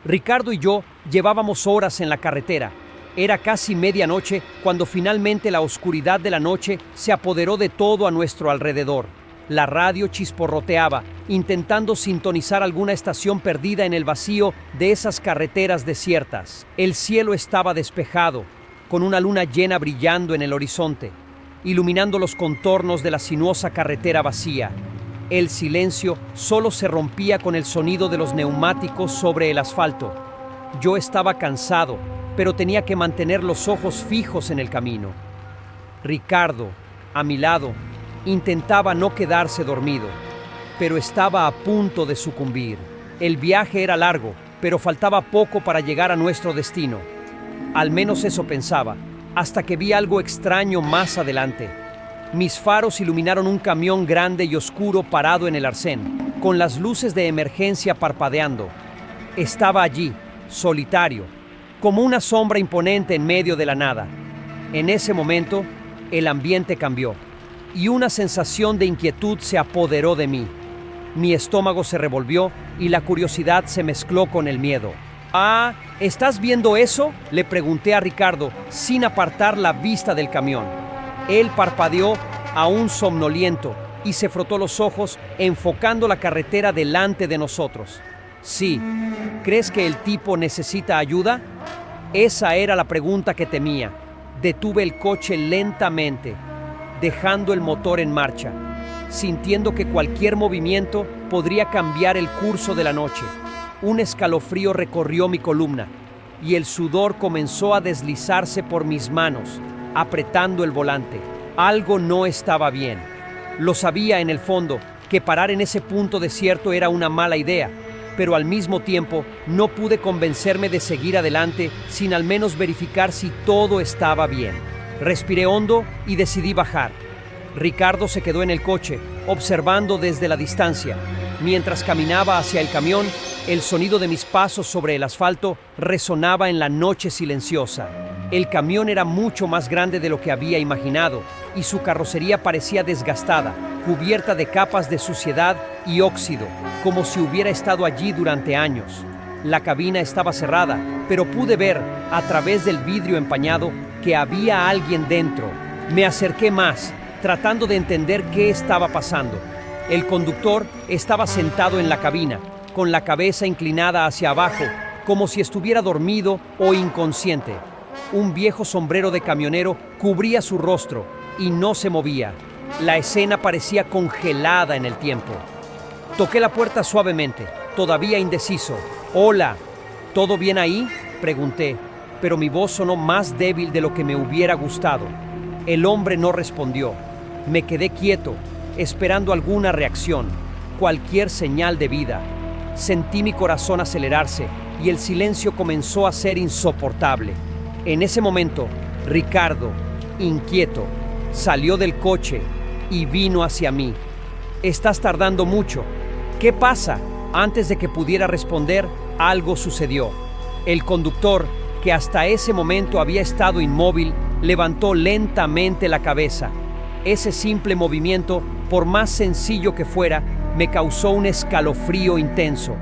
Ricardo y yo llevábamos horas en la carretera. Era casi medianoche cuando finalmente la oscuridad de la noche se apoderó de todo a nuestro alrededor. La radio chisporroteaba, intentando sintonizar alguna estación perdida en el vacío de esas carreteras desiertas. El cielo estaba despejado, con una luna llena brillando en el horizonte, iluminando los contornos de la sinuosa carretera vacía. El silencio solo se rompía con el sonido de los neumáticos sobre el asfalto. Yo estaba cansado, pero tenía que mantener los ojos fijos en el camino. Ricardo, a mi lado, intentaba no quedarse dormido, pero estaba a punto de sucumbir. El viaje era largo, pero faltaba poco para llegar a nuestro destino. Al menos eso pensaba, hasta que vi algo extraño más adelante. Mis faros iluminaron un camión grande y oscuro parado en el arcén, con las luces de emergencia parpadeando. Estaba allí, solitario, como una sombra imponente en medio de la nada. En ese momento, el ambiente cambió, y una sensación de inquietud se apoderó de mí. Mi estómago se revolvió y la curiosidad se mezcló con el miedo. «Ah, ¿estás viendo eso?», le pregunté a Ricardo, sin apartar la vista del camión. Él parpadeó, aún somnoliento, y se frotó los ojos, enfocando la carretera delante de nosotros. «Sí, ¿crees que el tipo necesita ayuda?». Esa era la pregunta que temía. Detuve el coche lentamente, dejando el motor en marcha, sintiendo que cualquier movimiento podría cambiar el curso de la noche. Un escalofrío recorrió mi columna, y el sudor comenzó a deslizarse por mis manos, apretando el volante. Algo no estaba bien. Lo sabía en el fondo, que parar en ese punto desierto era una mala idea, pero al mismo tiempo no pude convencerme de seguir adelante sin al menos verificar si todo estaba bien. Respiré hondo y decidí bajar. Ricardo se quedó en el coche, observando desde la distancia. Mientras caminaba hacia el camión, el sonido de mis pasos sobre el asfalto resonaba en la noche silenciosa. El camión era mucho más grande de lo que había imaginado, y su carrocería parecía desgastada, cubierta de capas de suciedad y óxido, como si hubiera estado allí durante años. La cabina estaba cerrada, pero pude ver, a través del vidrio empañado, que había alguien dentro. Me acerqué más, tratando de entender qué estaba pasando. El conductor estaba sentado en la cabina, con la cabeza inclinada hacia abajo, como si estuviera dormido o inconsciente. Un viejo sombrero de camionero cubría su rostro y no se movía. La escena parecía congelada en el tiempo. Toqué la puerta suavemente, todavía indeciso. «Hola, ¿todo bien ahí?», pregunté, pero mi voz sonó más débil de lo que me hubiera gustado. El hombre no respondió. Me quedé quieto, esperando alguna reacción, cualquier señal de vida. Sentí mi corazón acelerarse y el silencio comenzó a ser insoportable. En ese momento, Ricardo, inquieto, salió del coche y vino hacia mí. «Estás tardando mucho. ¿Qué pasa?». Antes de que pudiera responder, algo sucedió. El conductor, que hasta ese momento había estado inmóvil, levantó lentamente la cabeza. Ese simple movimiento, por más sencillo que fuera, me causó un escalofrío intenso.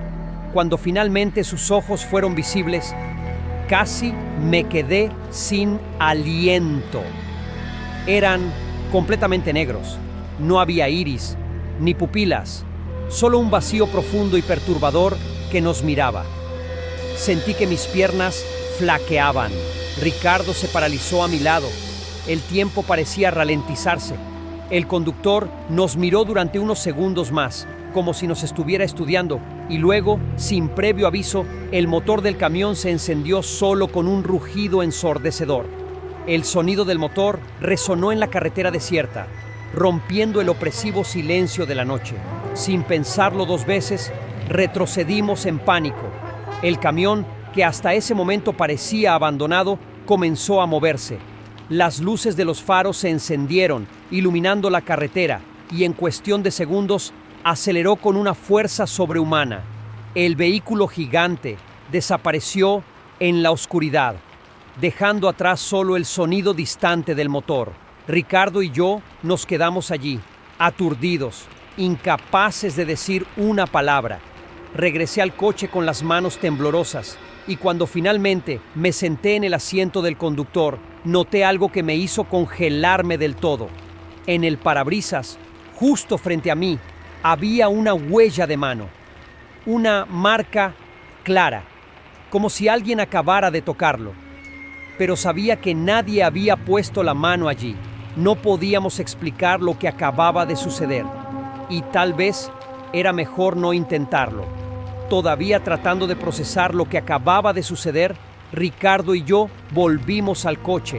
Cuando finalmente sus ojos fueron visibles, casi me quedé sin aliento. Eran completamente negros. No había iris, ni pupilas, solo un vacío profundo y perturbador que nos miraba. Sentí que mis piernas flaqueaban. Ricardo se paralizó a mi lado. El tiempo parecía ralentizarse. El conductor nos miró durante unos segundos más, como si nos estuviera estudiando, y luego, sin previo aviso, el motor del camión se encendió solo con un rugido ensordecedor. El sonido del motor resonó en la carretera desierta, rompiendo el opresivo silencio de la noche. Sin pensarlo dos veces, retrocedimos en pánico. El camión, que hasta ese momento parecía abandonado, comenzó a moverse. Las luces de los faros se encendieron, iluminando la carretera, y en cuestión de segundos aceleró con una fuerza sobrehumana. El vehículo gigante desapareció en la oscuridad, dejando atrás solo el sonido distante del motor. Ricardo y yo nos quedamos allí, aturdidos, incapaces de decir una palabra. Regresé al coche con las manos temblorosas y cuando finalmente me senté en el asiento del conductor, noté algo que me hizo congelarme del todo. En el parabrisas, justo frente a mí, había una huella de mano, una marca clara, como si alguien acabara de tocarlo. Pero sabía que nadie había puesto la mano allí. No podíamos explicar lo que acababa de suceder y tal vez era mejor no intentarlo. Todavía tratando de procesar lo que acababa de suceder, Ricardo y yo volvimos al coche.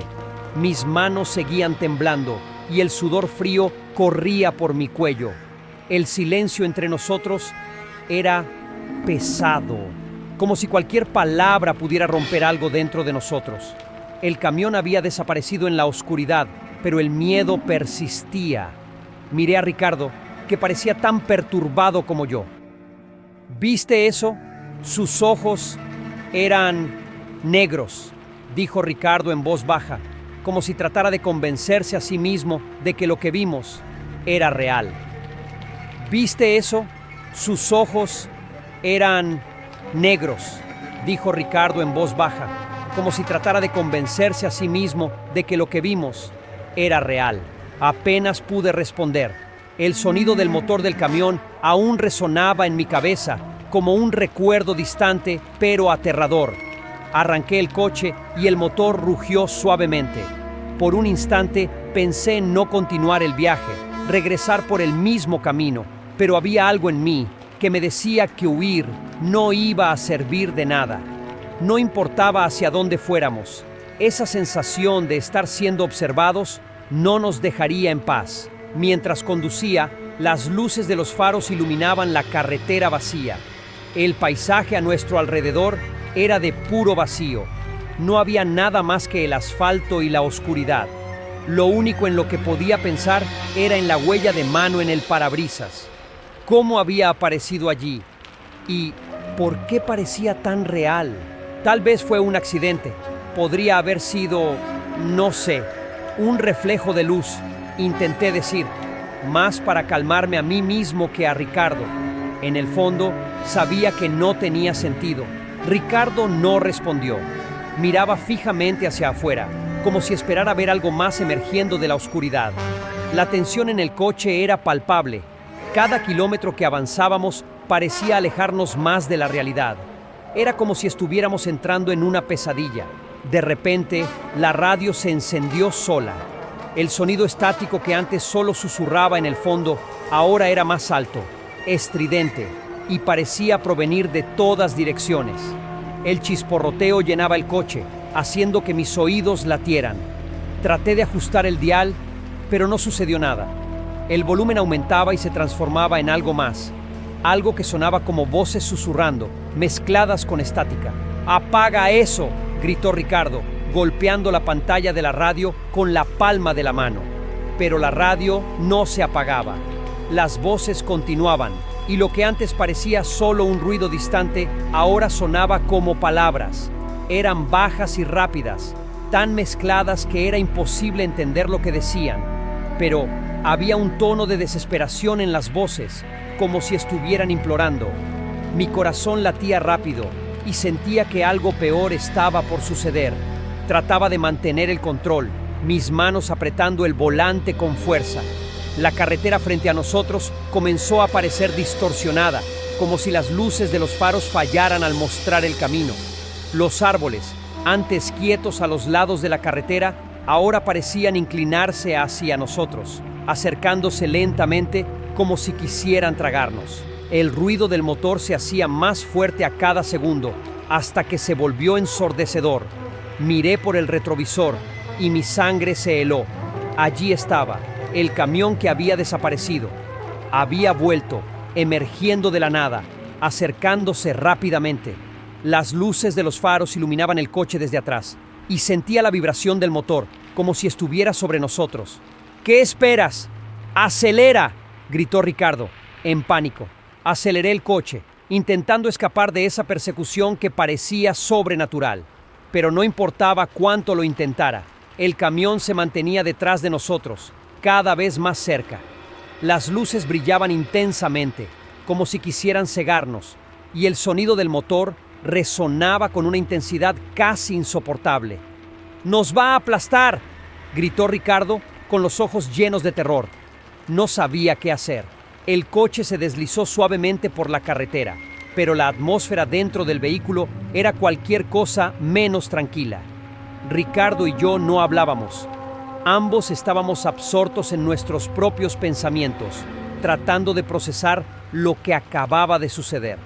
Mis manos seguían temblando y el sudor frío corría por mi cuello. El silencio entre nosotros era pesado, como si cualquier palabra pudiera romper algo dentro de nosotros. El camión había desaparecido en la oscuridad, pero el miedo persistía. Miré a Ricardo, que parecía tan perturbado como yo. ¿Viste eso? Sus ojos eran negros, dijo Ricardo en voz baja, como si tratara de convencerse a sí mismo de que lo que vimos era real. ¿Viste eso? Sus ojos eran negros, dijo Ricardo en voz baja, como si tratara de convencerse a sí mismo de que lo que vimos era real. Apenas pude responder. El sonido del motor del camión aún resonaba en mi cabeza como un recuerdo distante pero aterrador. Arranqué el coche y el motor rugió suavemente. Por un instante pensé en no continuar el viaje, regresar por el mismo camino, pero había algo en mí que me decía que huir no iba a servir de nada. No importaba hacia dónde fuéramos, esa sensación de estar siendo observados no nos dejaría en paz. Mientras conducía, las luces de los faros iluminaban la carretera vacía. El paisaje a nuestro alrededor era de puro vacío. No había nada más que el asfalto y la oscuridad. Lo único en lo que podía pensar era en la huella de mano en el parabrisas. ¿Cómo había aparecido allí? ¿Y por qué parecía tan real? Tal vez fue un accidente. Podría haber sido, no sé, un reflejo de luz. Intenté decir, más para calmarme a mí mismo que a Ricardo. En el fondo, sabía que no tenía sentido. Ricardo no respondió. Miraba fijamente hacia afuera, como si esperara ver algo más emergiendo de la oscuridad. La tensión en el coche era palpable. Cada kilómetro que avanzábamos parecía alejarnos más de la realidad. Era como si estuviéramos entrando en una pesadilla. De repente, la radio se encendió sola. El sonido estático que antes solo susurraba en el fondo, ahora era más alto, estridente, y parecía provenir de todas direcciones. El chisporroteo llenaba el coche, haciendo que mis oídos latieran. Traté de ajustar el dial, pero no sucedió nada. El volumen aumentaba y se transformaba en algo más, algo que sonaba como voces susurrando, mezcladas con estática. ¡Apaga eso!, gritó Ricardo, golpeando la pantalla de la radio con la palma de la mano. Pero la radio no se apagaba. Las voces continuaban, y lo que antes parecía solo un ruido distante, ahora sonaba como palabras. Eran bajas y rápidas, tan mezcladas que era imposible entender lo que decían. Pero había un tono de desesperación en las voces, como si estuvieran implorando. Mi corazón latía rápido, y sentía que algo peor estaba por suceder. Trataba de mantener el control, mis manos apretando el volante con fuerza. La carretera frente a nosotros comenzó a parecer distorsionada, como si las luces de los faros fallaran al mostrar el camino. Los árboles, antes quietos a los lados de la carretera, ahora parecían inclinarse hacia nosotros, acercándose lentamente como si quisieran tragarnos. El ruido del motor se hacía más fuerte a cada segundo, hasta que se volvió ensordecedor. Miré por el retrovisor y mi sangre se heló. Allí estaba, el camión que había desaparecido. Había vuelto, emergiendo de la nada, acercándose rápidamente. Las luces de los faros iluminaban el coche desde atrás, y sentía la vibración del motor, como si estuviera sobre nosotros. ¿Qué esperas? ¡Acelera!, gritó Ricardo, en pánico. Aceleré el coche, intentando escapar de esa persecución que parecía sobrenatural. Pero no importaba cuánto lo intentara, el camión se mantenía detrás de nosotros, cada vez más cerca. Las luces brillaban intensamente, como si quisieran cegarnos, y el sonido del motor resonaba con una intensidad casi insoportable. ¡Nos va a aplastar!, gritó Ricardo con los ojos llenos de terror. No sabía qué hacer. El coche se deslizó suavemente por la carretera, pero la atmósfera dentro del vehículo era cualquier cosa menos tranquila. Ricardo y yo no hablábamos. Ambos estábamos absortos en nuestros propios pensamientos, tratando de procesar lo que acababa de suceder.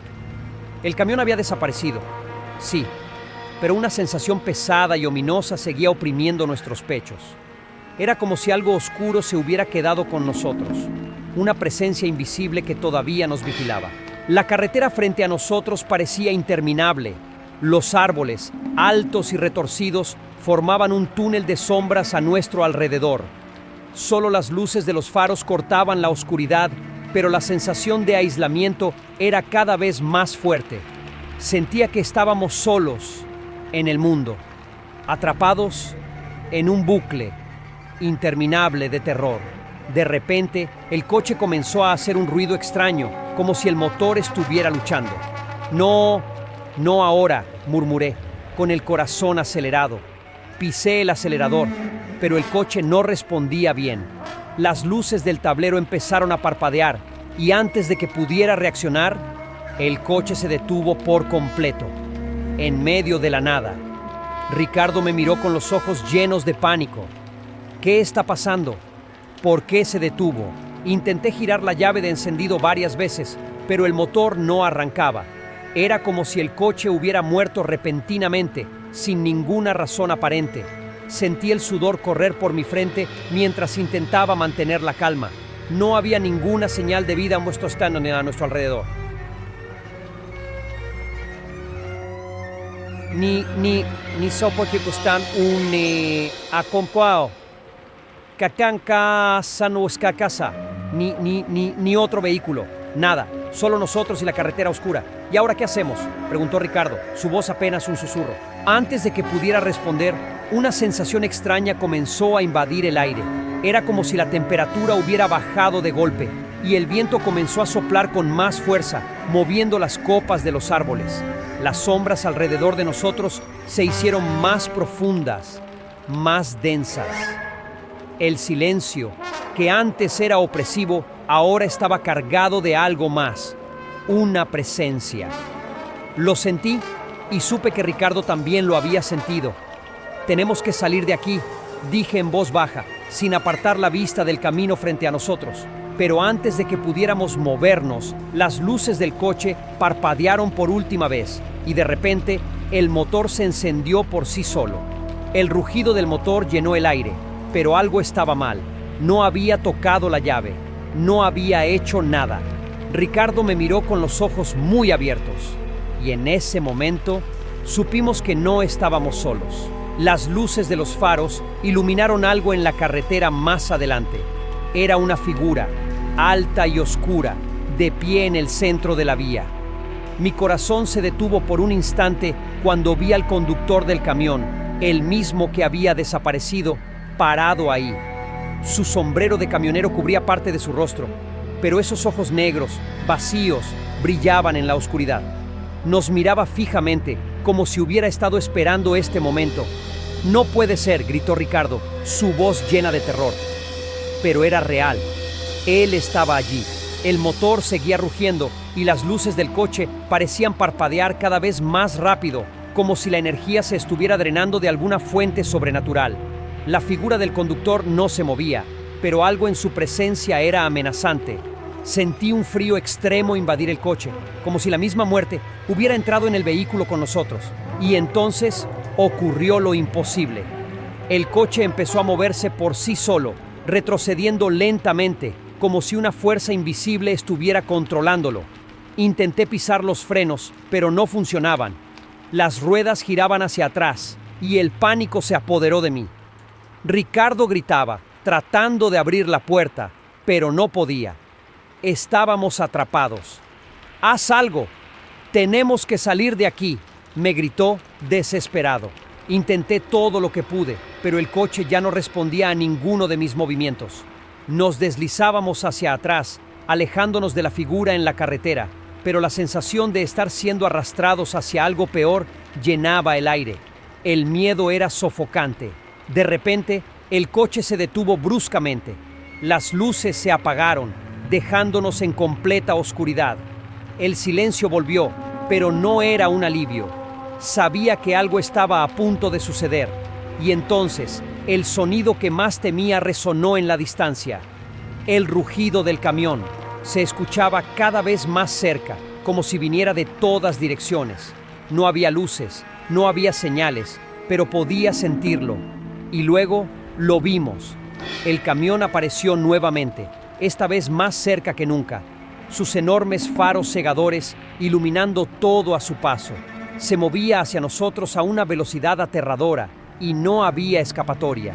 El camión había desaparecido, sí, pero una sensación pesada y ominosa seguía oprimiendo nuestros pechos. Era como si algo oscuro se hubiera quedado con nosotros, una presencia invisible que todavía nos vigilaba. La carretera frente a nosotros parecía interminable. Los árboles, altos y retorcidos, formaban un túnel de sombras a nuestro alrededor. Solo las luces de los faros cortaban la oscuridad, pero la sensación de aislamiento era cada vez más fuerte. Sentía que estábamos solos en el mundo, atrapados en un bucle interminable de terror. De repente, el coche comenzó a hacer un ruido extraño, como si el motor estuviera luchando. No, no ahora, murmuré, con el corazón acelerado. Pisé el acelerador, pero el coche no respondía bien. Las luces del tablero empezaron a parpadear, y antes de que pudiera reaccionar, el coche se detuvo por completo, en medio de la nada. Ricardo me miró con los ojos llenos de pánico. ¿Qué está pasando? ¿Por qué se detuvo? Intenté girar la llave de encendido varias veces, pero el motor no arrancaba. Era como si el coche hubiera muerto repentinamente, sin ninguna razón aparente. Sentí el sudor correr por mi frente mientras intentaba mantener la calma. No había ninguna señal de vida a nuestro alrededor. Ni sopo que gustan un acompañado. Catanca Sanuska casa. Ni otro vehículo. Nada. Solo nosotros y la carretera oscura. ¿Y ahora qué hacemos?, preguntó Ricardo, su voz apenas un susurro. Antes de que pudiera responder, una sensación extraña comenzó a invadir el aire. Era como si la temperatura hubiera bajado de golpe, y el viento comenzó a soplar con más fuerza, moviendo las copas de los árboles. Las sombras alrededor de nosotros se hicieron más profundas, más densas. El silencio, que antes era opresivo, ahora estaba cargado de algo más, una presencia. Lo sentí y supe que Ricardo también lo había sentido. Tenemos que salir de aquí, dije en voz baja, sin apartar la vista del camino frente a nosotros. Pero antes de que pudiéramos movernos, las luces del coche parpadearon por última vez y de repente el motor se encendió por sí solo. El rugido del motor llenó el aire, pero algo estaba mal. No había tocado la llave, no había hecho nada. Ricardo me miró con los ojos muy abiertos y en ese momento supimos que no estábamos solos. Las luces de los faros iluminaron algo en la carretera más adelante. Era una figura, alta y oscura, de pie en el centro de la vía. Mi corazón se detuvo por un instante cuando vi al conductor del camión, el mismo que había desaparecido, parado ahí. Su sombrero de camionero cubría parte de su rostro, pero esos ojos negros, vacíos, brillaban en la oscuridad. Nos miraba fijamente, como si hubiera estado esperando este momento. «No puede ser», gritó Ricardo, su voz llena de terror. Pero era real. Él estaba allí. El motor seguía rugiendo y las luces del coche parecían parpadear cada vez más rápido, como si la energía se estuviera drenando de alguna fuente sobrenatural. La figura del conductor no se movía, pero algo en su presencia era amenazante. Sentí un frío extremo invadir el coche, como si la misma muerte hubiera entrado en el vehículo con nosotros. Y entonces ocurrió lo imposible. El coche empezó a moverse por sí solo, retrocediendo lentamente, como si una fuerza invisible estuviera controlándolo. Intenté pisar los frenos, pero no funcionaban. Las ruedas giraban hacia atrás, y el pánico se apoderó de mí. Ricardo gritaba, tratando de abrir la puerta, pero no podía. Estábamos atrapados. «¡Haz algo! Tenemos que salir de aquí», me gritó desesperado. Intenté todo lo que pude, pero el coche ya no respondía a ninguno de mis movimientos. Nos deslizábamos hacia atrás, alejándonos de la figura en la carretera, pero la sensación de estar siendo arrastrados hacia algo peor llenaba el aire. El miedo era sofocante. De repente, el coche se detuvo bruscamente. Las luces se apagaron, dejándonos en completa oscuridad. El silencio volvió, pero no era un alivio. Sabía que algo estaba a punto de suceder, y entonces el sonido que más temía resonó en la distancia. El rugido del camión se escuchaba cada vez más cerca, como si viniera de todas direcciones. No había luces, no había señales, pero podía sentirlo. Y luego lo vimos. El camión apareció nuevamente, esta vez más cerca que nunca, sus enormes faros cegadores iluminando todo a su paso. Se movía hacia nosotros a una velocidad aterradora y no había escapatoria.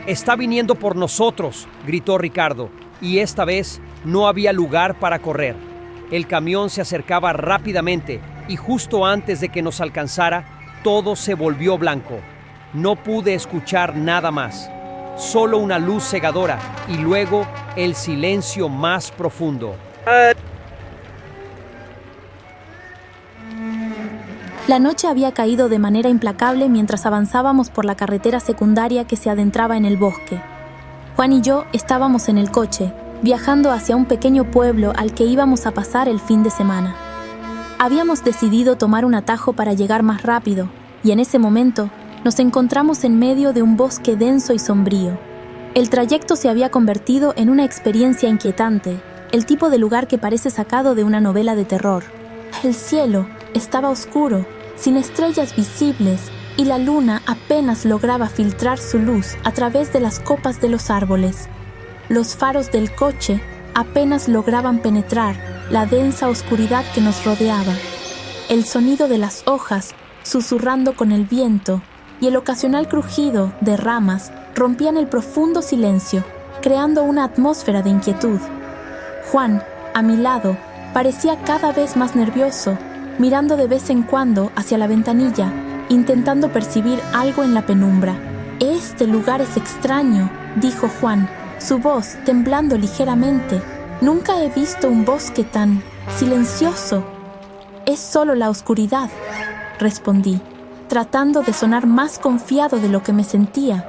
«Está viniendo por nosotros», gritó Ricardo, y esta vez no había lugar para correr. El camión se acercaba rápidamente y justo antes de que nos alcanzara, todo se volvió blanco. No pude escuchar nada más, solo una luz cegadora y luego el silencio más profundo. La noche había caído de manera implacable mientras avanzábamos por la carretera secundaria que se adentraba en el bosque. Juan y yo estábamos en el coche, viajando hacia un pequeño pueblo al que íbamos a pasar el fin de semana. Habíamos decidido tomar un atajo para llegar más rápido, y en ese momento nos encontramos en medio de un bosque denso y sombrío. El trayecto se había convertido en una experiencia inquietante, el tipo de lugar que parece sacado de una novela de terror. El cielo estaba oscuro, sin estrellas visibles, y la luna apenas lograba filtrar su luz a través de las copas de los árboles. Los faros del coche apenas lograban penetrar la densa oscuridad que nos rodeaba. El sonido de las hojas susurrando con el viento y el ocasional crujido de ramas rompían el profundo silencio, creando una atmósfera de inquietud. Juan, a mi lado, parecía cada vez más nervioso, mirando de vez en cuando hacia la ventanilla, intentando percibir algo en la penumbra. «Este lugar es extraño», dijo Juan, su voz temblando ligeramente. «Nunca he visto un bosque tan silencioso». «Es solo la oscuridad», respondí, tratando de sonar más confiado de lo que me sentía.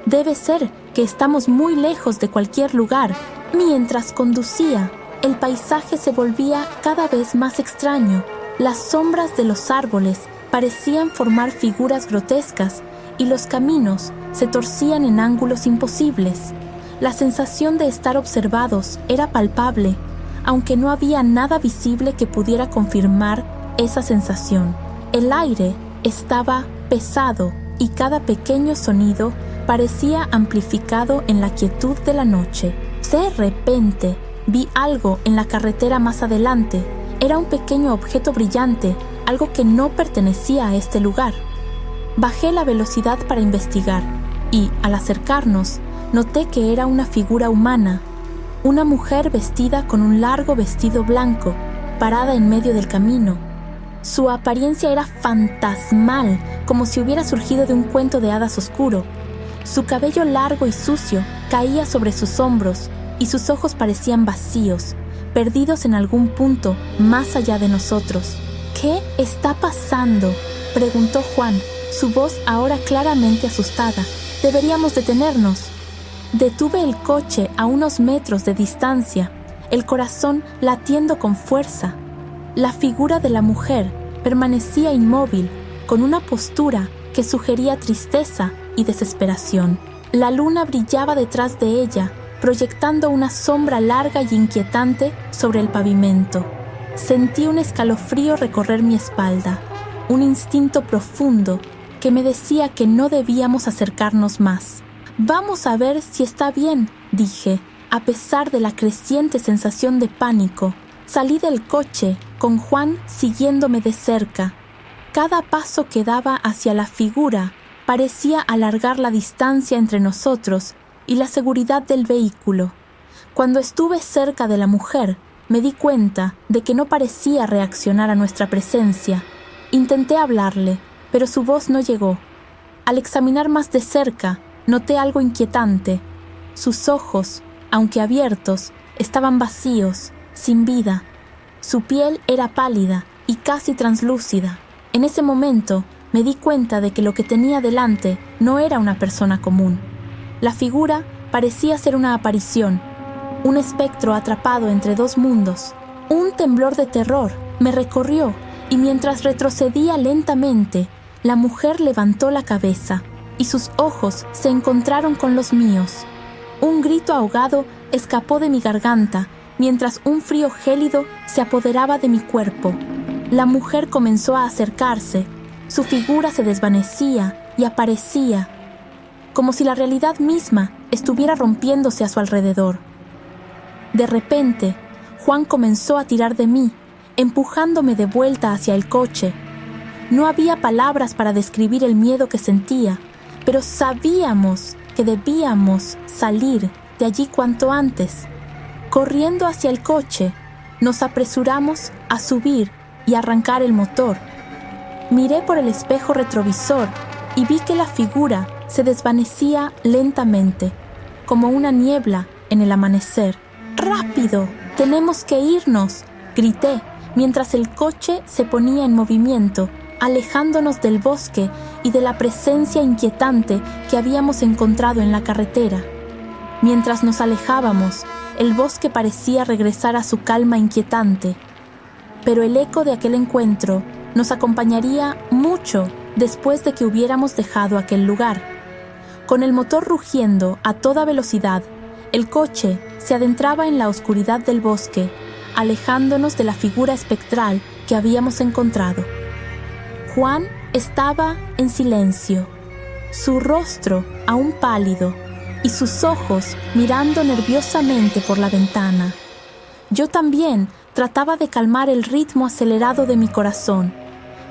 «Debe ser que estamos muy lejos de cualquier lugar». Mientras conducía, el paisaje se volvía cada vez más extraño. Las sombras de los árboles parecían formar figuras grotescas y los caminos se torcían en ángulos imposibles. La sensación de estar observados era palpable, aunque no había nada visible que pudiera confirmar esa sensación. El aire estaba pesado y cada pequeño sonido parecía amplificado en la quietud de la noche. De repente, vi algo en la carretera más adelante. Era un pequeño objeto brillante, algo que no pertenecía a este lugar. Bajé la velocidad para investigar y, al acercarnos, noté que era una figura humana, una mujer vestida con un largo vestido blanco, parada en medio del camino. Su apariencia era fantasmal, como si hubiera surgido de un cuento de hadas oscuro. Su cabello largo y sucio caía sobre sus hombros y sus ojos parecían vacíos, perdidos en algún punto más allá de nosotros. «¿Qué está pasando?», preguntó Juan, su voz ahora claramente asustada. «Deberíamos detenernos». Detuve el coche a unos metros de distancia, el corazón latiendo con fuerza. La figura de la mujer permanecía inmóvil, con una postura que sugería tristeza y desesperación. La luna brillaba detrás de ella, proyectando una sombra larga y inquietante sobre el pavimento. Sentí un escalofrío recorrer mi espalda, un instinto profundo que me decía que no debíamos acercarnos más. «Vamos a ver si está bien», dije, a pesar de la creciente sensación de pánico. Salí del coche, con Juan siguiéndome de cerca. Cada paso que daba hacia la figura parecía alargar la distancia entre nosotros y la seguridad del vehículo. Cuando estuve cerca de la mujer, me di cuenta de que no parecía reaccionar a nuestra presencia. Intenté hablarle, pero su voz no llegó. Al examinar más de cerca, noté algo inquietante. Sus ojos, aunque abiertos, estaban vacíos, sin vida. Su piel era pálida y casi translúcida. En ese momento me di cuenta de que lo que tenía delante no era una persona común. La figura parecía ser una aparición, un espectro atrapado entre dos mundos. Un temblor de terror me recorrió y mientras retrocedía lentamente, la mujer levantó la cabeza y sus ojos se encontraron con los míos. Un grito ahogado escapó de mi garganta mientras un frío gélido se apoderaba de mi cuerpo. La mujer comenzó a acercarse. Su figura se desvanecía y aparecía, como si la realidad misma estuviera rompiéndose a su alrededor. De repente, Juan comenzó a tirar de mí, empujándome de vuelta hacia el coche. No había palabras para describir el miedo que sentía, pero sabíamos que debíamos salir de allí cuanto antes. Corriendo hacia el coche, nos apresuramos a subir y arrancar el motor. Miré por el espejo retrovisor y vi que la figura se desvanecía lentamente, como una niebla en el amanecer. ¡Rápido! ¡Tenemos que irnos!, grité, mientras el coche se ponía en movimiento, alejándonos del bosque y de la presencia inquietante que habíamos encontrado en la carretera. Mientras nos alejábamos, el bosque parecía regresar a su calma inquietante, pero el eco de aquel encuentro nos acompañaría mucho después de que hubiéramos dejado aquel lugar. Con el motor rugiendo a toda velocidad, el coche se adentraba en la oscuridad del bosque, alejándonos de la figura espectral que habíamos encontrado. Juan estaba en silencio, su rostro aún pálido y sus ojos mirando nerviosamente por la ventana. Yo también trataba de calmar el ritmo acelerado de mi corazón,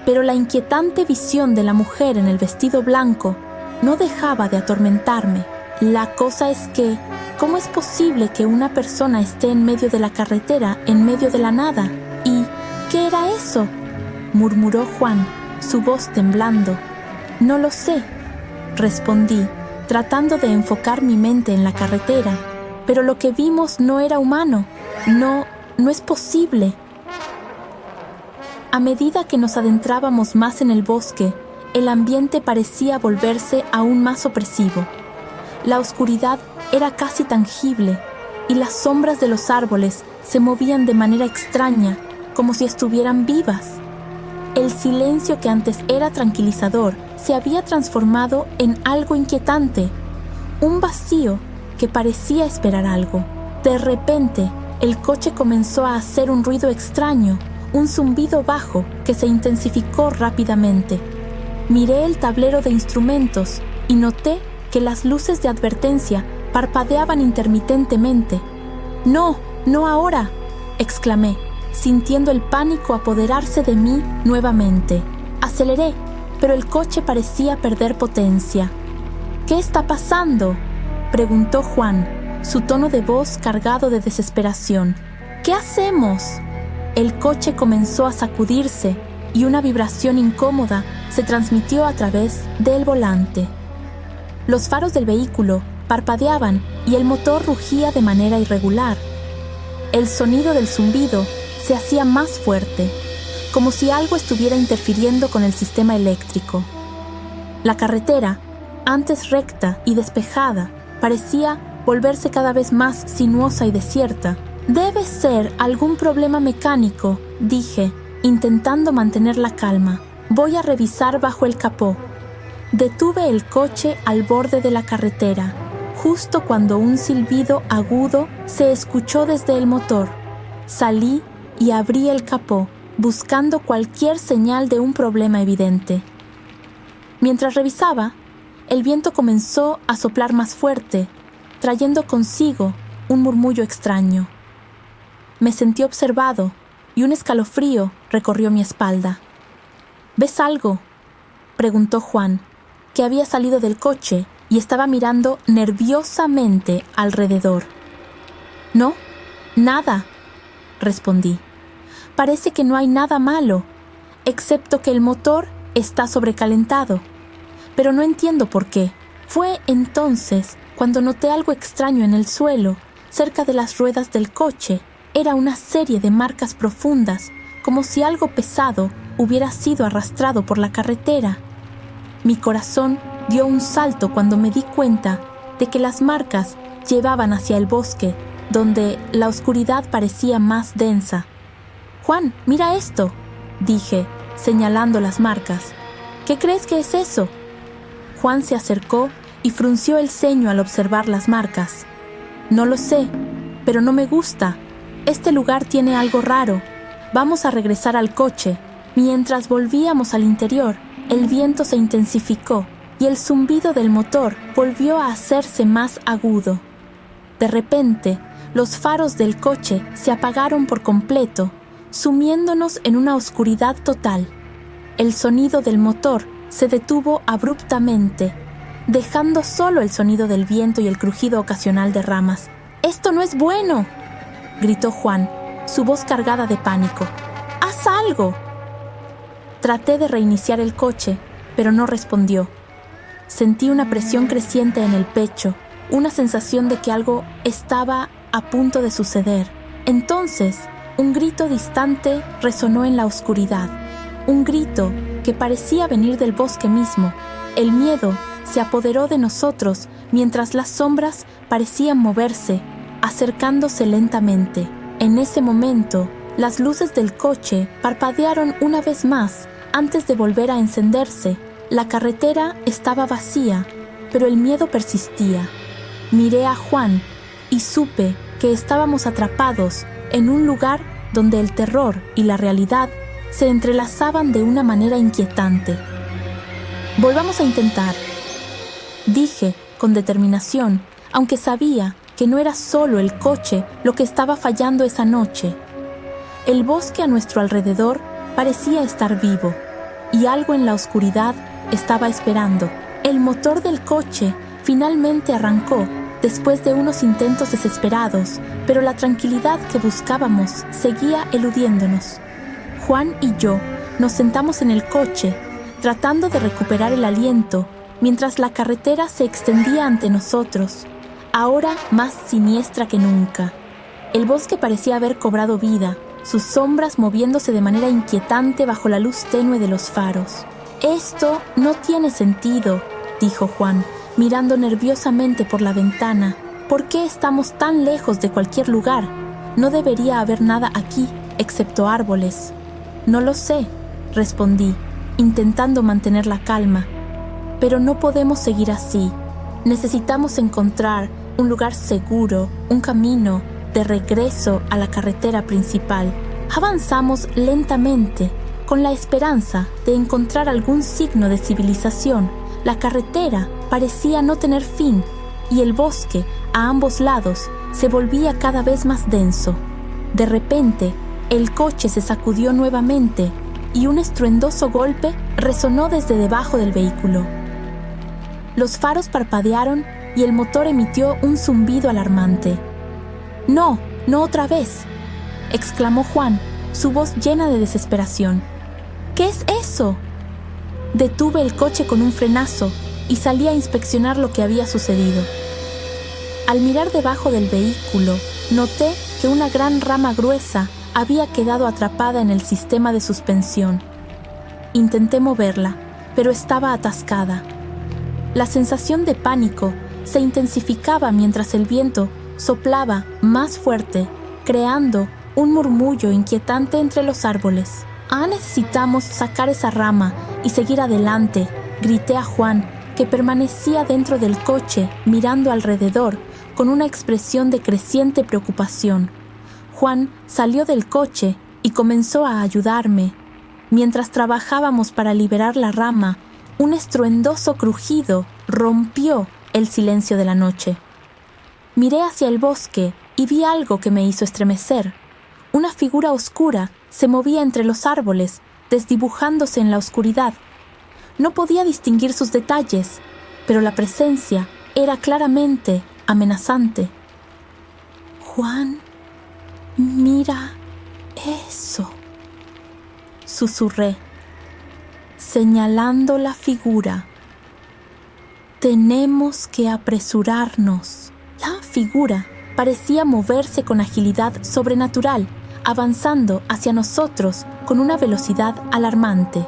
pero la inquietante visión de la mujer en el vestido blanco no dejaba de atormentarme. La cosa es que, ¿cómo es posible que una persona esté en medio de la carretera, en medio de la nada? ¿Y qué era eso?, murmuró Juan, su voz temblando. No lo sé, respondí, tratando de enfocar mi mente en la carretera, pero lo que vimos no era humano. No es posible. A medida que nos adentrábamos más en el bosque, el ambiente parecía volverse aún más opresivo. La oscuridad era casi tangible y las sombras de los árboles se movían de manera extraña, como si estuvieran vivas. El silencio que antes era tranquilizador se había transformado en algo inquietante, un vacío que parecía esperar algo. De repente, el coche comenzó a hacer un ruido extraño, un zumbido bajo que se intensificó rápidamente. Miré el tablero de instrumentos y noté que las luces de advertencia parpadeaban intermitentemente. ¡No, no ahora!, exclamé, sintiendo el pánico apoderarse de mí nuevamente. Aceleré, pero el coche parecía perder potencia. ¿Qué está pasando?, preguntó Juan, su tono de voz cargado de desesperación. ¿Qué hacemos? El coche comenzó a sacudirse y una vibración incómoda se transmitió a través del volante. Los faros del vehículo parpadeaban y el motor rugía de manera irregular. El sonido del zumbido se hacía más fuerte, como si algo estuviera interfiriendo con el sistema eléctrico. La carretera, antes recta y despejada, parecía volverse cada vez más sinuosa y desierta. «Debe ser algún problema mecánico», dije, intentando mantener la calma. «Voy a revisar bajo el capó». Detuve el coche al borde de la carretera, justo cuando un silbido agudo se escuchó desde el motor. Salí y abrí el capó, buscando cualquier señal de un problema evidente. Mientras revisaba, el viento comenzó a soplar más fuerte, trayendo consigo un murmullo extraño. Me sentí observado y un escalofrío recorrió mi espalda. «¿Ves algo?», preguntó Juan, que había salido del coche y estaba mirando nerviosamente alrededor. «No, nada», respondí. «Parece que no hay nada malo, excepto que el motor está sobrecalentado, pero no entiendo por qué». Fue entonces cuando noté algo extraño en el suelo, cerca de las ruedas del coche. Era una serie de marcas profundas, como si algo pesado hubiera sido arrastrado por la carretera. Mi corazón dio un salto cuando me di cuenta de que las marcas llevaban hacia el bosque, donde la oscuridad parecía más densa. «Juan, mira esto», dije, señalando las marcas. «¿Qué crees que es eso?» Juan se acercó y frunció el ceño al observar las marcas. «No lo sé, pero no me gusta. Este lugar tiene algo raro. Vamos a regresar al coche». Mientras volvíamos al interior, el viento se intensificó y el zumbido del motor volvió a hacerse más agudo. De repente, los faros del coche se apagaron por completo, sumiéndonos en una oscuridad total. El sonido del motor se detuvo abruptamente, dejando solo el sonido del viento y el crujido ocasional de ramas. «¡Esto no es bueno!», gritó Juan, su voz cargada de pánico. «¡Haz algo!». Traté de reiniciar el coche, pero no respondió. Sentí una presión creciente en el pecho, una sensación de que algo estaba a punto de suceder. Entonces, un grito distante resonó en la oscuridad. Un grito que parecía venir del bosque mismo. El miedo se apoderó de nosotros mientras las sombras parecían moverse, acercándose lentamente. En ese momento, las luces del coche parpadearon una vez más antes de volver a encenderse. La carretera estaba vacía, pero el miedo persistía. Miré a Juan y supe que estábamos atrapados en un lugar donde el terror y la realidad se entrelazaban de una manera inquietante. «Volvamos a intentar», dije con determinación, aunque sabía que no era solo el coche lo que estaba fallando esa noche. El bosque a nuestro alrededor parecía estar vivo, y algo en la oscuridad estaba esperando. El motor del coche finalmente arrancó después de unos intentos desesperados, pero la tranquilidad que buscábamos seguía eludiéndonos. Juan y yo nos sentamos en el coche, tratando de recuperar el aliento, mientras la carretera se extendía ante nosotros, ahora más siniestra que nunca. El bosque parecía haber cobrado vida, sus sombras moviéndose de manera inquietante bajo la luz tenue de los faros. «Esto no tiene sentido», dijo Juan, mirando nerviosamente por la ventana. «¿Por qué estamos tan lejos de cualquier lugar? No debería haber nada aquí, excepto árboles». «No lo sé», respondí, intentando mantener la calma. «Pero no podemos seguir así. Necesitamos encontrar un lugar seguro, un camino de regreso a la carretera principal». Avanzamos lentamente, con la esperanza de encontrar algún signo de civilización. La carretera parecía no tener fin, y el bosque, a ambos lados, se volvía cada vez más denso. De repente, el coche se sacudió nuevamente, y un estruendoso golpe resonó desde debajo del vehículo. Los faros parpadearon y el motor emitió un zumbido alarmante. «¡No, no otra vez!», exclamó Juan, su voz llena de desesperación. «¿Qué es eso?». Detuve el coche con un frenazo y salí a inspeccionar lo que había sucedido. Al mirar debajo del vehículo, noté que una gran rama gruesa había quedado atrapada en el sistema de suspensión. Intenté moverla, pero estaba atascada. La sensación de pánico se intensificaba mientras el viento soplaba más fuerte, creando un murmullo inquietante entre los árboles. Necesitamos sacar esa rama y seguir adelante», grité a Juan, que permanecía dentro del coche mirando alrededor con una expresión de creciente preocupación. Juan salió del coche y comenzó a ayudarme. Mientras trabajábamos para liberar la rama, un estruendoso crujido rompió el silencio de la noche. Miré hacia el bosque y vi algo que me hizo estremecer. Una figura oscura se movía entre los árboles, desdibujándose en la oscuridad. No podía distinguir sus detalles, pero la presencia era claramente amenazante. «Juan, mira eso», susurré, señalando la figura. «Tenemos que apresurarnos». La figura parecía moverse con agilidad sobrenatural, avanzando hacia nosotros con una velocidad alarmante.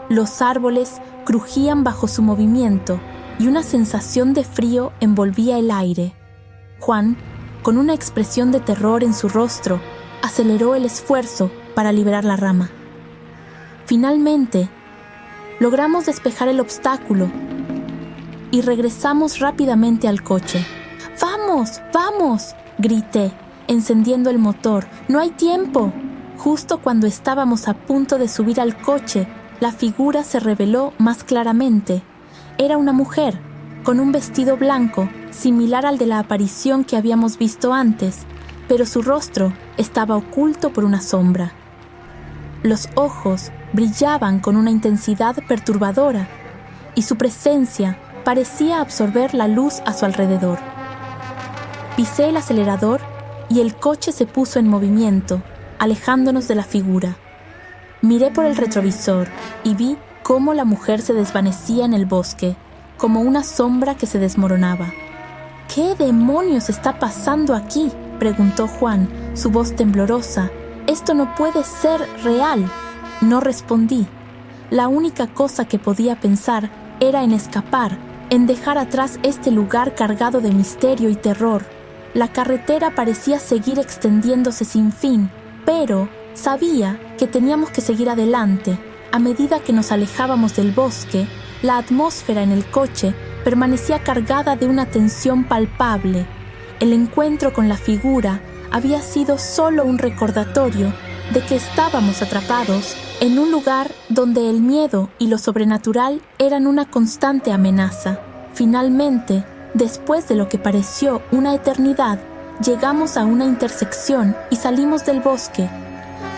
Los árboles crujían bajo su movimiento y una sensación de frío envolvía el aire. Juan, con una expresión de terror en su rostro, aceleró el esfuerzo para liberar la rama. Finalmente, logramos despejar el obstáculo y regresamos rápidamente al coche. ¡Vamos! ¡Vamos!, grité, encendiendo el motor. ¡No hay tiempo! Justo cuando estábamos a punto de subir al coche, la figura se reveló más claramente. Era una mujer, con un vestido blanco, similar al de la aparición que habíamos visto antes, pero su rostro estaba oculto por una sombra. Los ojos brillaban con una intensidad perturbadora, y su presencia parecía absorber la luz a su alrededor. Pisé el acelerador y el coche se puso en movimiento, alejándonos de la figura. Miré por el retrovisor y vi cómo la mujer se desvanecía en el bosque, como una sombra que se desmoronaba. ¿Qué demonios está pasando aquí?, preguntó Juan, su voz temblorosa. «Esto no puede ser real». No respondí. La única cosa que podía pensar era en escapar, en dejar atrás este lugar cargado de misterio y terror. La carretera parecía seguir extendiéndose sin fin, pero sabía que teníamos que seguir adelante. A medida que nos alejábamos del bosque, la atmósfera en el coche permanecía cargada de una tensión palpable. El encuentro con la figura había sido solo un recordatorio de que estábamos atrapados en un lugar donde el miedo y lo sobrenatural eran una constante amenaza. Finalmente, después de lo que pareció una eternidad, llegamos a una intersección y salimos del bosque.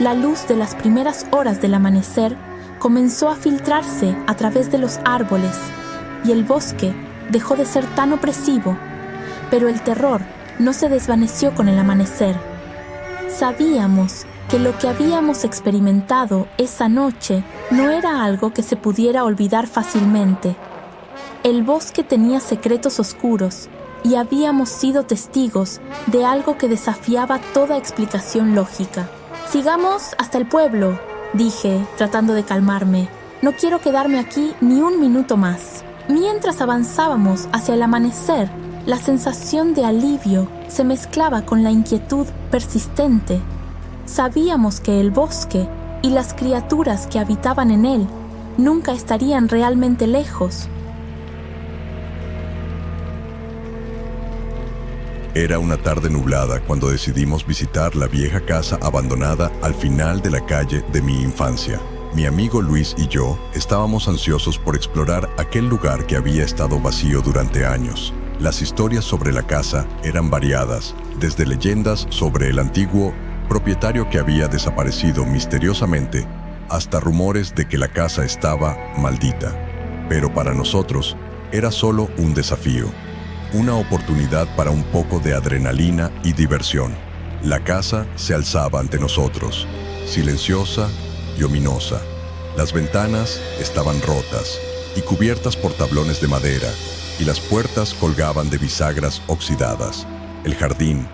La luz de las primeras horas del amanecer comenzó a filtrarse a través de los árboles y el bosque dejó de ser tan opresivo, pero el terror no se desvaneció con el amanecer. Sabíamos que lo que habíamos experimentado esa noche no era algo que se pudiera olvidar fácilmente. El bosque tenía secretos oscuros y habíamos sido testigos de algo que desafiaba toda explicación lógica. «Sigamos hasta el pueblo», dije, tratando de calmarme. «No quiero quedarme aquí ni un minuto más». Mientras avanzábamos hacia el amanecer, la sensación de alivio se mezclaba con la inquietud persistente. Sabíamos que el bosque y las criaturas que habitaban en él nunca estarían realmente lejos. Era una tarde nublada cuando decidimos visitar la vieja casa abandonada al final de la calle de mi infancia. Mi amigo Luis y yo estábamos ansiosos por explorar aquel lugar que había estado vacío durante años. Las historias sobre la casa eran variadas, desde leyendas sobre el antiguo propietario que había desaparecido misteriosamente, hasta rumores de que la casa estaba maldita. Pero para nosotros era solo un desafío, una oportunidad para un poco de adrenalina y diversión. La casa se alzaba ante nosotros, silenciosa y ominosa. Las ventanas estaban rotas y cubiertas por tablones de madera, y las puertas colgaban de bisagras oxidadas. El jardín,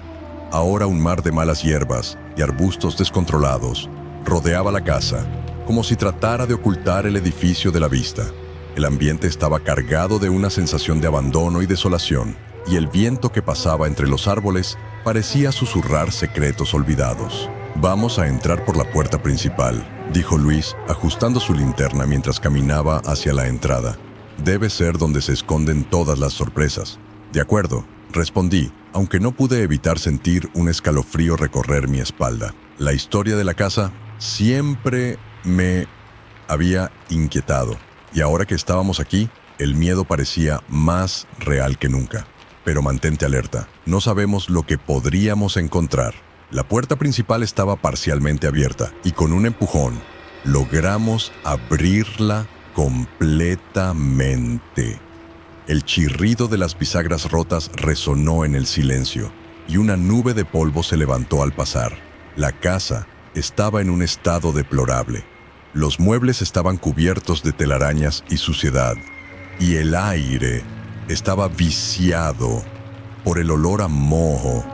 ahora un mar de malas hierbas y arbustos descontrolados, rodeaba la casa, como si tratara de ocultar el edificio de la vista. El ambiente estaba cargado de una sensación de abandono y desolación, y el viento que pasaba entre los árboles parecía susurrar secretos olvidados. «Vamos a entrar por la puerta principal», dijo Luis, ajustando su linterna mientras caminaba hacia la entrada. «Debe ser donde se esconden todas las sorpresas». «De acuerdo», respondí, aunque no pude evitar sentir un escalofrío recorrer mi espalda. La historia de la casa siempre me había inquietado, y ahora que estábamos aquí, el miedo parecía más real que nunca. Pero mantente alerta, no sabemos lo que podríamos encontrar. La puerta principal estaba parcialmente abierta, y con un empujón, logramos abrirla completamente. El chirrido de las bisagras rotas resonó en el silencio, y una nube de polvo se levantó al pasar. La casa estaba en un estado deplorable. Los muebles estaban cubiertos de telarañas y suciedad, y el aire estaba viciado por el olor a moho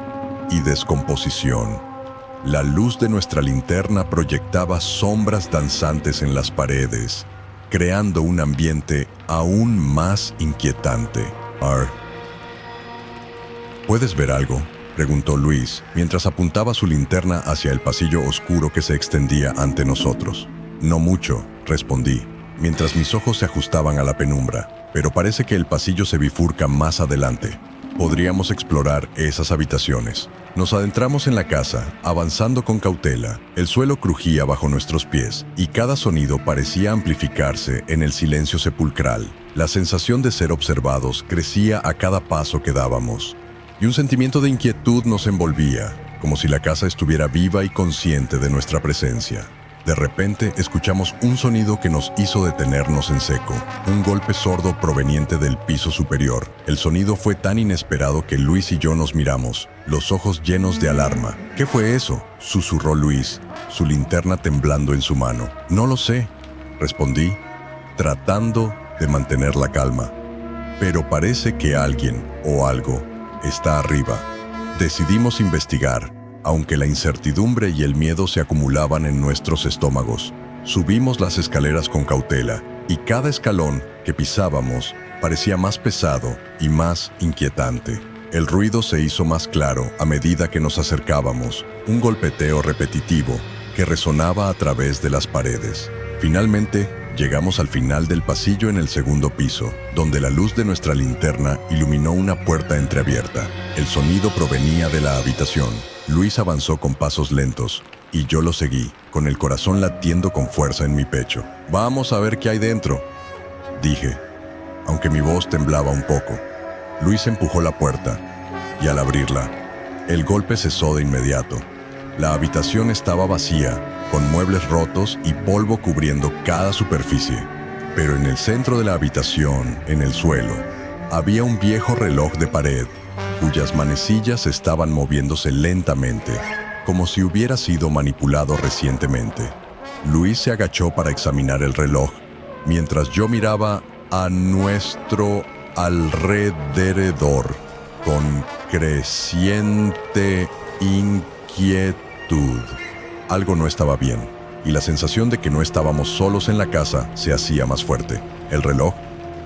y descomposición. La luz de nuestra linterna proyectaba sombras danzantes en las paredes, creando un ambiente aún más inquietante. ¿Puedes ver algo?, preguntó Luis, mientras apuntaba su linterna hacia el pasillo oscuro que se extendía ante nosotros. No mucho, respondí, mientras mis ojos se ajustaban a la penumbra, pero parece que el pasillo se bifurca más adelante. Podríamos explorar esas habitaciones. Nos adentramos en la casa, avanzando con cautela. El suelo crujía bajo nuestros pies, y cada sonido parecía amplificarse en el silencio sepulcral. La sensación de ser observados crecía a cada paso que dábamos, y un sentimiento de inquietud nos envolvía, como si la casa estuviera viva y consciente de nuestra presencia. De repente, escuchamos un sonido que nos hizo detenernos en seco, un golpe sordo proveniente del piso superior. El sonido fue tan inesperado que Luis y yo nos miramos, los ojos llenos de alarma. ¿Qué fue eso?, susurró Luis, su linterna temblando en su mano. No lo sé, respondí, tratando de mantener la calma. Pero parece que alguien o algo está arriba. Decidimos investigar, aunque la incertidumbre y el miedo se acumulaban en nuestros estómagos. Subimos las escaleras con cautela, y cada escalón que pisábamos parecía más pesado y más inquietante. El ruido se hizo más claro a medida que nos acercábamos, un golpeteo repetitivo que resonaba a través de las paredes. Finalmente, llegamos al final del pasillo en el segundo piso, donde la luz de nuestra linterna iluminó una puerta entreabierta. El sonido provenía de la habitación. Luis avanzó con pasos lentos, y yo lo seguí, con el corazón latiendo con fuerza en mi pecho. «Vamos a ver qué hay dentro», dije, aunque mi voz temblaba un poco. Luis empujó la puerta, y al abrirla, el golpe cesó de inmediato. La habitación estaba vacía, con muebles rotos y polvo cubriendo cada superficie. Pero en el centro de la habitación, en el suelo, había un viejo reloj de pared, cuyas manecillas estaban moviéndose lentamente, como si hubiera sido manipulado recientemente. Luis se agachó para examinar el reloj, mientras yo miraba a nuestro alrededor con creciente inquietud. Algo no estaba bien, y la sensación de que no estábamos solos en la casa se hacía más fuerte. El reloj,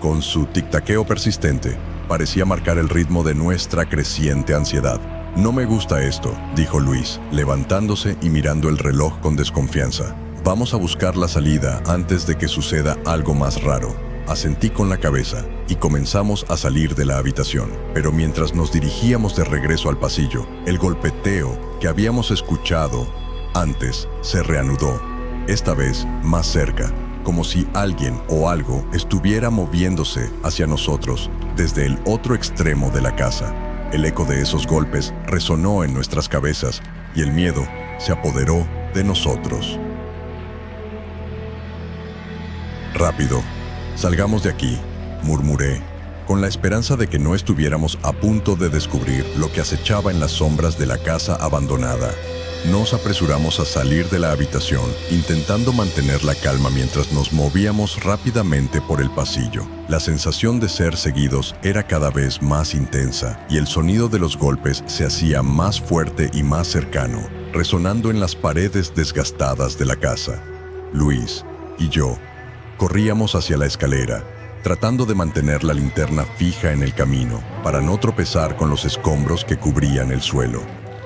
con su tic-taqueo persistente, parecía marcar el ritmo de nuestra creciente ansiedad. «No me gusta esto», dijo Luis, levantándose y mirando el reloj con desconfianza. «Vamos a buscar la salida antes de que suceda algo más raro». Asentí con la cabeza y comenzamos a salir de la habitación. Pero mientras nos dirigíamos de regreso al pasillo, el golpeteo que habíamos escuchado antes se reanudó, esta vez más cerca, como si alguien o algo estuviera moviéndose hacia nosotros desde el otro extremo de la casa. El eco de esos golpes resonó en nuestras cabezas y el miedo se apoderó de nosotros. «Rápido, salgamos de aquí», murmuré, con la esperanza de que no estuviéramos a punto de descubrir lo que acechaba en las sombras de la casa abandonada. Nos apresuramos a salir de la habitación, intentando mantener la calma mientras nos movíamos rápidamente por el pasillo. La sensación de ser seguidos era cada vez más intensa, y el sonido de los golpes se hacía más fuerte y más cercano, resonando en las paredes desgastadas de la casa. Luis y yo corríamos hacia la escalera, tratando de mantener la linterna fija en el camino, para no tropezar con los escombros que cubrían el suelo.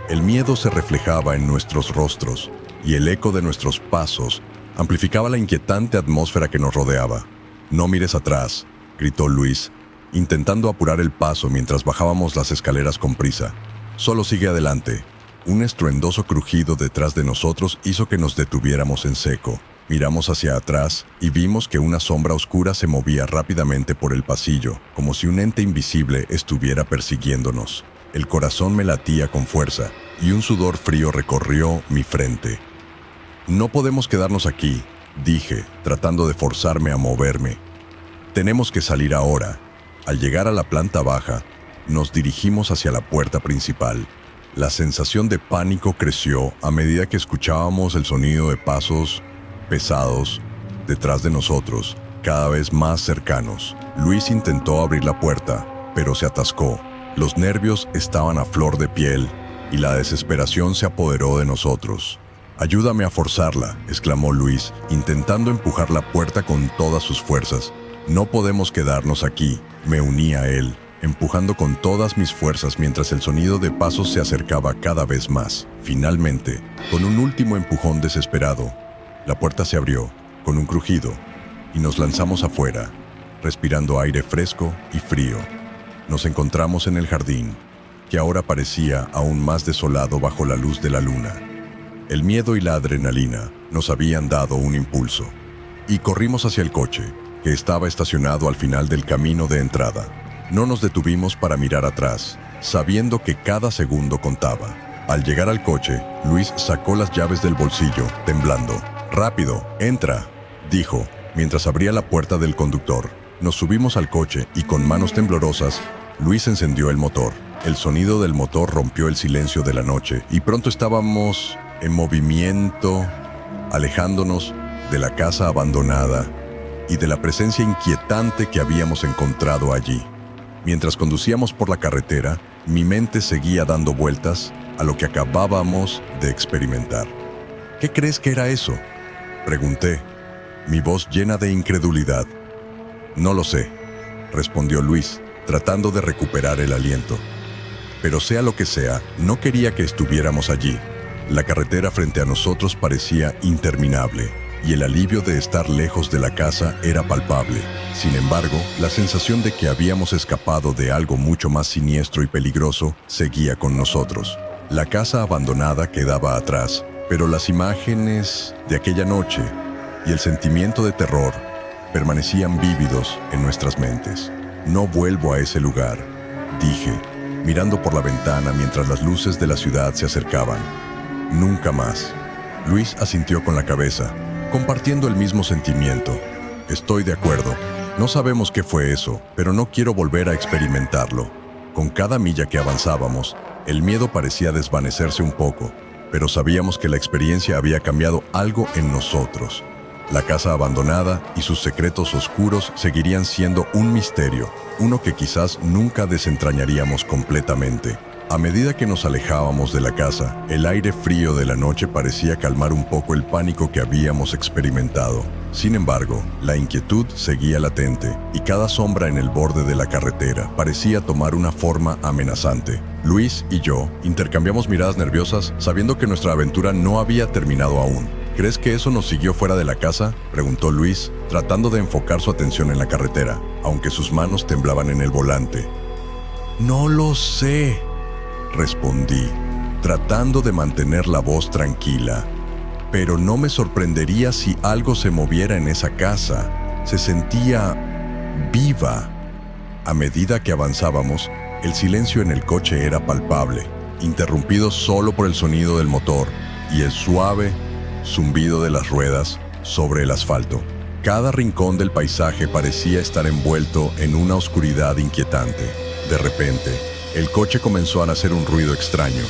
El miedo se reflejaba en nuestros rostros, y el eco de nuestros pasos amplificaba la inquietante atmósfera que nos rodeaba. «No mires atrás», gritó Luis, intentando apurar el paso mientras bajábamos las escaleras con prisa. «Solo sigue adelante». Un estruendoso crujido detrás de nosotros hizo que nos detuviéramos en seco. Miramos hacia atrás y vimos que una sombra oscura se movía rápidamente por el pasillo, como si un ente invisible estuviera persiguiéndonos. El corazón me latía con fuerza y un sudor frío recorrió mi frente. «No podemos quedarnos aquí», dije, tratando de forzarme a moverme. «Tenemos que salir ahora». Al llegar a la planta baja, nos dirigimos hacia la puerta principal. La sensación de pánico creció a medida que escuchábamos el sonido de pasos pesados detrás de nosotros, cada vez más cercanos. Luis intentó abrir la puerta, pero se atascó. Los nervios estaban a flor de piel y la desesperación se apoderó de nosotros. «Ayúdame a forzarla», exclamó Luis, intentando empujar la puerta con todas sus fuerzas. «No podemos quedarnos aquí», me uní a él, empujando con todas mis fuerzas mientras el sonido de pasos se acercaba cada vez más. Finalmente, con un último empujón desesperado, la puerta se abrió, con un crujido, y nos lanzamos afuera, respirando aire fresco y frío. Nos encontramos en el jardín, que ahora parecía aún más desolado bajo la luz de la luna. El miedo y la adrenalina nos habían dado un impulso, y corrimos hacia el coche, que estaba estacionado al final del camino de entrada. No nos detuvimos para mirar atrás, sabiendo que cada segundo contaba. Al llegar al coche, Luis sacó las llaves del bolsillo, temblando. «Rápido, entra», dijo, mientras abría la puerta del conductor. Nos subimos al coche y con manos temblorosas, Luis encendió el motor. El sonido del motor rompió el silencio de la noche y pronto estábamos en movimiento, alejándonos de la casa abandonada y de la presencia inquietante que habíamos encontrado allí. Mientras conducíamos por la carretera, mi mente seguía dando vueltas a lo que acabábamos de experimentar. «¿Qué crees que era eso?», pregunté, mi voz llena de incredulidad. «No lo sé», respondió Luis, tratando de recuperar el aliento. «Pero sea lo que sea, no quería que estuviéramos allí». La carretera frente a nosotros parecía interminable, y el alivio de estar lejos de la casa era palpable. Sin embargo, la sensación de que habíamos escapado de algo mucho más siniestro y peligroso seguía con nosotros. La casa abandonada quedaba atrás, pero las imágenes de aquella noche y el sentimiento de terror permanecían vívidos en nuestras mentes. «No vuelvo a ese lugar», dije, mirando por la ventana mientras las luces de la ciudad se acercaban. «Nunca más». Luis asintió con la cabeza, compartiendo el mismo sentimiento. «Estoy de acuerdo. No sabemos qué fue eso, pero no quiero volver a experimentarlo». Con cada milla que avanzábamos, el miedo parecía desvanecerse un poco, pero sabíamos que la experiencia había cambiado algo en nosotros. La casa abandonada y sus secretos oscuros seguirían siendo un misterio, uno que quizás nunca desentrañaríamos completamente. A medida que nos alejábamos de la casa, el aire frío de la noche parecía calmar un poco el pánico que habíamos experimentado. Sin embargo, la inquietud seguía latente, y cada sombra en el borde de la carretera parecía tomar una forma amenazante. Luis y yo intercambiamos miradas nerviosas, sabiendo que nuestra aventura no había terminado aún. «¿Crees que eso nos siguió fuera de la casa?», preguntó Luis, tratando de enfocar su atención en la carretera, aunque sus manos temblaban en el volante. «No lo sé», respondí, tratando de mantener la voz tranquila. «Pero no me sorprendería si algo se moviera en esa casa. Se sentía viva». A medida que avanzábamos, el silencio en el coche era palpable, interrumpido solo por el sonido del motor y el suave zumbido de las ruedas sobre el asfalto. Cada rincón del paisaje parecía estar envuelto en una oscuridad inquietante. De repente, el coche comenzó a hacer un ruido extraño,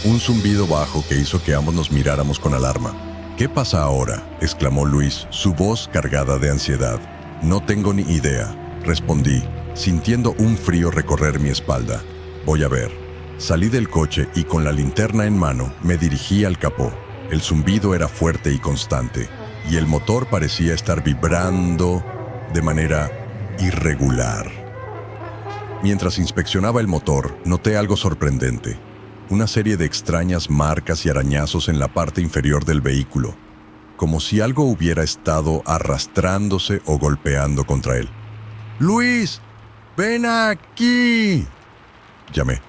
un zumbido bajo que hizo que ambos nos miráramos con alarma. «¿Qué pasa ahora?», exclamó Luis, su voz cargada de ansiedad. «No tengo ni idea», respondí, sintiendo un frío recorrer mi espalda. «Voy a ver». Salí del coche y con la linterna en mano me dirigí al capó. El zumbido era fuerte y constante, y el motor parecía estar vibrando de manera irregular. Mientras inspeccionaba el motor, noté algo sorprendente. Una serie de extrañas marcas y arañazos en la parte inferior del vehículo, como si algo hubiera estado arrastrándose o golpeando contra él. «¡Luis! ¡Ven aquí!», llamé,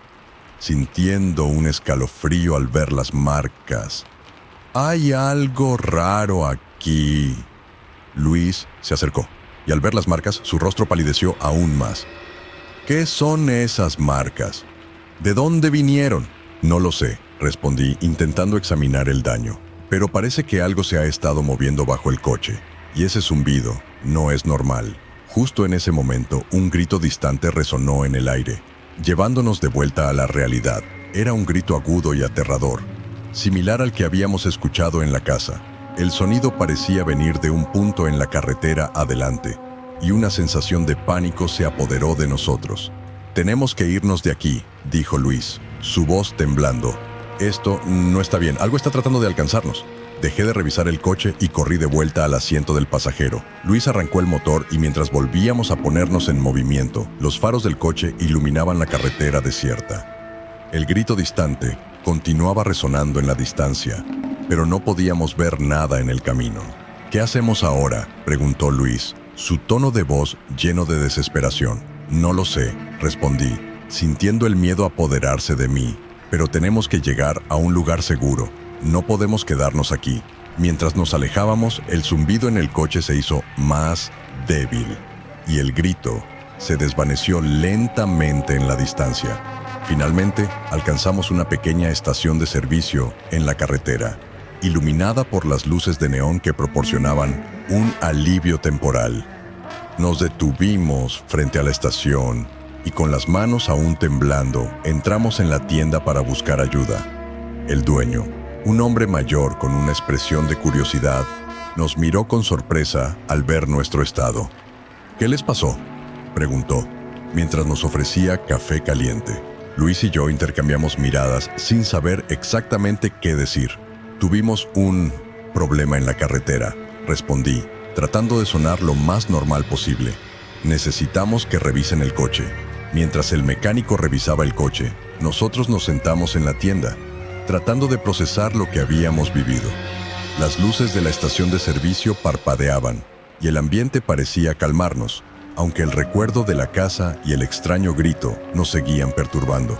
sintiendo un escalofrío al ver las marcas. «Hay algo raro aquí». Luis se acercó, y al ver las marcas, su rostro palideció aún más. «¿Qué son esas marcas? ¿De dónde vinieron?». «No lo sé», respondí, intentando examinar el daño. «Pero parece que algo se ha estado moviendo bajo el coche, y ese zumbido no es normal». Justo en ese momento, un grito distante resonó en el aire, llevándonos de vuelta a la realidad. Era un grito agudo y aterrador, similar al que habíamos escuchado en la casa. El sonido parecía venir de un punto en la carretera adelante, y una sensación de pánico se apoderó de nosotros. «Tenemos que irnos de aquí», dijo Luis, su voz temblando. Esto no está bien, algo está tratando de alcanzarnos. Dejé de revisar el coche y corrí de vuelta al asiento del pasajero. Luis arrancó el motor y mientras volvíamos a ponernos en movimiento, los faros del coche iluminaban la carretera desierta. El grito distante continuaba resonando en la distancia, pero no podíamos ver nada en el camino. ¿Qué hacemos ahora?, preguntó Luis, su tono de voz lleno de desesperación. No lo sé, respondí, sintiendo el miedo apoderarse de mí, pero tenemos que llegar a un lugar seguro. No podemos quedarnos aquí. Mientras nos alejábamos, el zumbido en el coche se hizo más débil y el grito se desvaneció lentamente en la distancia. Finalmente, alcanzamos una pequeña estación de servicio en la carretera, iluminada por las luces de neón que proporcionaban un alivio temporal. Nos detuvimos frente a la estación y con las manos aún temblando, entramos en la tienda para buscar ayuda. El dueño, un hombre mayor con una expresión de curiosidad, nos miró con sorpresa al ver nuestro estado. ¿Qué les pasó?, preguntó, mientras nos ofrecía café caliente. Luis y yo intercambiamos miradas sin saber exactamente qué decir. Tuvimos un problema en la carretera, respondí, tratando de sonar lo más normal posible. Necesitamos que revisen el coche. Mientras el mecánico revisaba el coche, nosotros nos sentamos en la tienda, tratando de procesar lo que habíamos vivido. Las luces de la estación de servicio parpadeaban y el ambiente parecía calmarnos, aunque el recuerdo de la casa y el extraño grito nos seguían perturbando.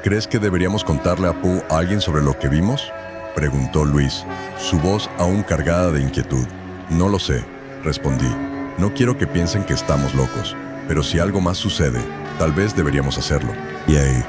¿Crees que deberíamos contarle a alguien sobre lo que vimos?, preguntó Luis, su voz aún cargada de inquietud. No lo sé, respondí. No quiero que piensen que estamos locos, pero si algo más sucede, tal vez deberíamos hacerlo. Y ahí